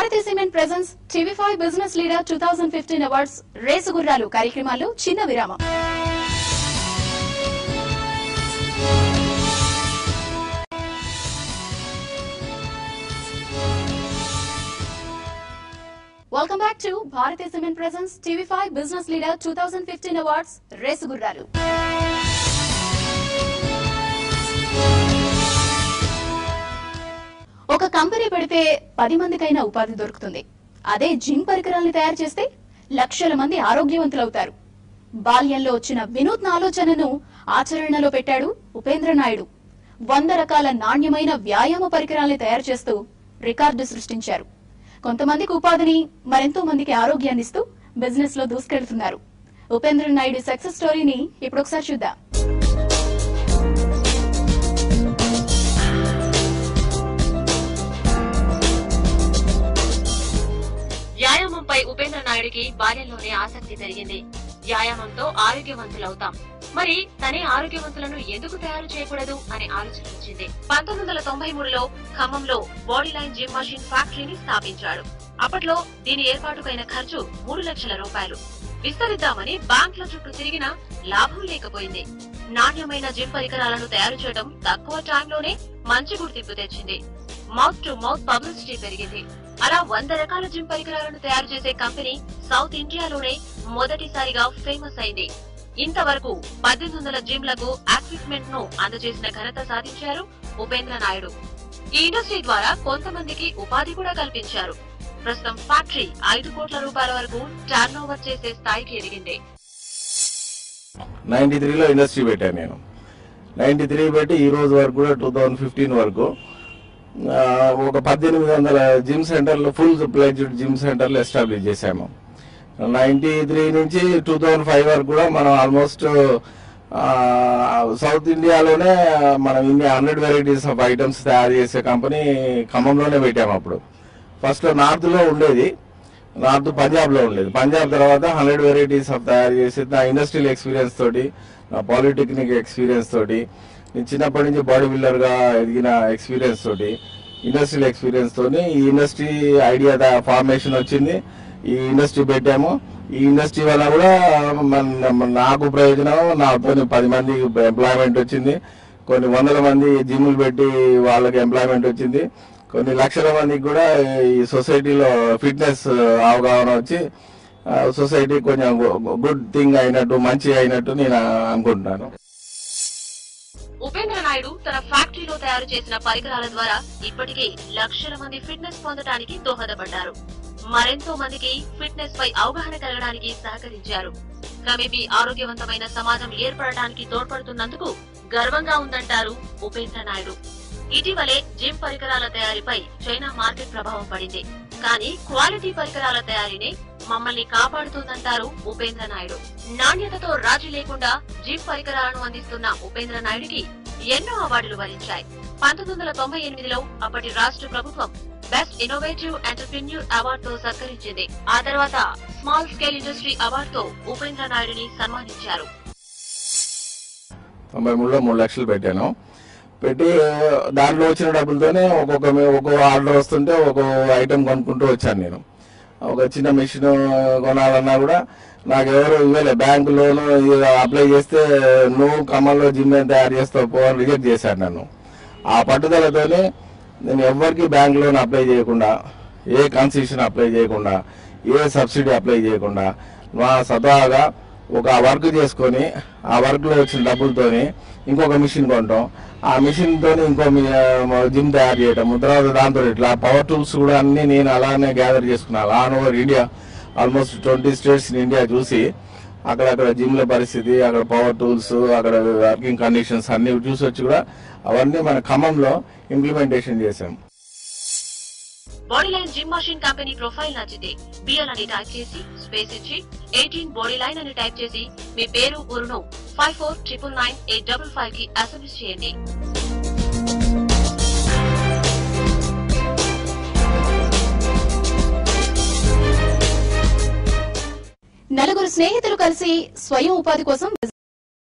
భారతీయ cement presence TV five business leader 2015 awards race గుర్రాలు కార్యక్రమాల్లో చిన్న విరామం. Welcome back to Bharatiya Cement Presents TV5 Business Leader 2015 Awards race గుర్రాలు. ఒక కంపెనీ పెడితే 10 మందికైనా ఉపాధి దొరుకుతుంది. అదే జిమ్ పరికరాలను తయారు చేస్తే లక్షల మంది ఆరోగ్యవంతులవుతారు. బాల్యంలో వచ్చిన వినూత్న ఆలోచనను ఆచరణలో పెట్టాడు ఉపేంద్ర నాయుడు. 100 రకాల నాణ్యమైన వ్యాయామ పరికరాలను తయారు చేస్తూ రికార్డు సృష్టించారు. కొంతమందికి ఉపాధిని మరెంతో మందికి ఆరోగ్యాన్ని ఇస్తూ బిజినెస్ లో దూసుకెళ్తున్నారు. ఉపేంద్ర నాయుడు సక్సెస్ స్టోరీని ఇప్పుడు ఒకసారి చూద్దాం. వ్యాయామంపై ఉపేంద్ర నాయుడికి బాల్యంలోనే ఆసక్తి పెరిగింది. వ్యాయామంతో ఆరోగ్యవంతులవుతాం, మరి తనే ఆరోగ్యవంతులను ఎందుకు తయారు చేయకూడదు అనే ఆలోచన వచ్చింది. 1993లో ఖమ్మంలో బాడీ లైన్ జిమ్ మషిన్ ఫ్యాక్టరీని స్థాపించాడు. అప్పట్లో దీని ఏర్పాటుకైన ఖర్చు 3 లక్షల రూపాయలు. విస్తరిద్దామని బ్యాంకుల చుట్టూ తిరిగినా లాభం లేకపోయింది. నాణ్యమైన జిమ్ పరికరాలను తయారు చేయడం తక్కువ టైంలోనే మంచి గుర్తింపు తెచ్చింది. మౌత్ టు మౌత్ పబ్లిసిటీ పెరిగింది. అలా 100 రకాల జిమ్ పరికరాలను తయారు చేసే కంపెనీ సౌత్ ఇండియాలోనే మొదటిసారిగా ఫేమస్ అయింది. ఇంతవరకు 1800 జిమ్లకు ఎక్విప్మెంట్ ను అందజేసిన ఘనత సాధించారు ఉపేంద్ర నాయుడు. ఈ ఇండస్ట్రీ ద్వారా కొంతమందికి ఉపాధి కూడా కల్పించారు. ప్రస్తుతం ఫ్యాక్టరీ 5 కోట్ల రూపాయల వరకు టర్న్ ఓవర్ చేసే స్థాయికి ఎదిగింది. 93లో ఇండస్ట్రీ పెట్టాను నేను. 93 పెట్టి ఈ రోజు వరకు కూడా 2015 వరకు ఒక 1800 జిమ్ సెంటర్లు, ఫుల్ ప్లెడ్జ్డ్ జిమ్ సెంటర్లు ఎస్టాబ్లిష్ చేశాము. 93 నుంచి 2005 వరకు కూడా మనం ఆల్మోస్ట్ సౌత్ ఇండియాలోనే మనం 100 వెరైటీస్ ఆఫ్ ఐటమ్స్ తయారు చేసే కంపెనీ ఖమ్మంలోనే పెట్టాము. అప్పుడు ఫస్ట్ నార్త్ లో ఉండేది, నార్త్ పంజాబ్ లో ఉండేది. పంజాబ్ తర్వాత 100 వెరైటీస్ ఆఫ్ తయారు చేసి నా ఇండస్ట్రియల్ ఎక్స్పీరియన్స్ తోటి, నా పాలిటెక్నిక్ ఎక్స్పీరియన్స్ తోటి, నేను చిన్నప్పటి నుంచి బాడీ బిల్డర్ గా ఎదిగిన ఎక్స్పీరియన్స్ తోటి, ఇండస్ట్రియల్ ఎక్స్పీరియన్స్ తోని ఈ ఇండస్ట్రీ ఐడియా ఫార్మేషన్ వచ్చింది. ఈ ఇండస్ట్రీ పెట్టాము. ఈ ఇండస్ట్రీ వల్ల కూడా నాకు ప్రయోజనం, నాతో 10 మంది ఎంప్లాయ్మెంట్ వచ్చింది. కొన్ని వందల మంది జిమ్లు పెట్టి వాళ్ళకి ఎంప్లాయ్మెంట్ వచ్చింది. కొన్ని లక్షల మందికి కూడా ఈ సొసైటీలో ఫిట్నెస్ అవగాహన వచ్చి సొసైటీ కొంచెం గుడ్ థింగ్ అయినట్టు, మంచి అయినట్టు నేను అనుకుంటున్నాను. ఉపేంద్ర నాయుడు తన ఫ్యాక్టరీలో తయారు చేసిన పరికరాల ద్వారా ఇప్పటికే లక్షల మంది ఫిట్నెస్ పొందడానికి దోహదపడ్డారు. మరెంతో మందికి ఫిట్నెస్ పై అవగాహన కలగడానికి సహకరించారు. క్రమేపీ ఆరోగ్యవంతమైన సమాజం ఏర్పడడానికి తోడ్పడుతున్నందుకు గర్వంగా ఉందంటారు ఉపేంద్ర నాయుడు. ఇటీవలే జిమ్ పరికరాల తయారీపై చైనా మార్కెట్ ప్రభావం పడింది. కానీ క్వాలిటీ పరికరాల తయారీనే మమ్మల్ని కాపాడుతుందంటారు ఉపేంద్ర నాయుడు. నాణ్యతతో రాజీ లేకుండా జిమ్ పరికరాలను అందిస్తున్న ఉపేంద్ర నాయుడికి ఎన్నో అవార్డులు వరించాయి. 1998లో అప్పటి రాష్ట్ర ప్రభుత్వం బెస్ట్ ఇన్నోవేటివ్ ఎంటర్‌ప్రెన్యూర్ అవార్డుతో సత్కరించింది. ఆ తర్వాత స్మాల్ స్కేల్ ఇండస్ట్రీ అవార్డుతో ఉపేంద్ర నాయుడిని సన్మానించారు. 93లో 3 లక్షలు పెట్టాను. పెట్టి దాంట్లో వచ్చిన డబ్బులతోనే ఒక్కొక్క ఆర్డర్ వస్తుంటే ఒక్కో ఐటమ్ కొనుక్కుంటూ వచ్చాను నేను. ఒక చిన్న మెషిన్ కొనాలన్నా కూడా నాకు ఎవరు ఇవ్వలే. బ్యాంకు లోన్ అప్లై చేస్తే నువ్వు ఖమ్మంలో జిమ్ తయారు చేస్తావు పో అని రిజెక్ట్ చేశాను నన్ను. ఆ పట్టుదలతోనే నేను ఎవరికి బ్యాంక్ లోన్ అప్లై చేయకుండా, ఏ కన్సెషన్ అప్లై చేయకుండా, ఏ సబ్సిడీ అప్లై చేయకుండా మా స్వతహాగా ఒక వర్క్ చేసుకొని ఆ వర్క్ లో వచ్చిన డబ్బులతోని ఇంకొక మిషన్ కొంటాం. ఆ మిషన్ తోని ఇంకో జిమ్ తయారు చేయటం, తర్వాత దాంతో ఇట్లా పవర్ టూల్స్ కూడా అన్ని నేను అలానే గ్యాదర్ చేసుకున్నాను. All over India almost 20 states in India చూసి అక్కడక్కడ జిమ్ల పరిస్థితి, అక్కడ పవర్ టూల్స్, అక్కడ వర్కింగ్ కండిషన్స్ అన్ని చూసి వచ్చి కూడా అవన్నీ మన ఖమ్మంలో ఇంప్లిమెంటేషన్ చేశాం. Body line gym machine company profile నచ్చితే బిఎల్ అని టైప్ చేసి స్పేస్ ఇచ్చి 18 బాడీ లైన్ అని టైప్ చేసి మీ పేరు ఊరును 54999855 కి SMS చేయండి. నలుగురు స్నేహితులు కలిసి స్వయం ఉపాధి కోసం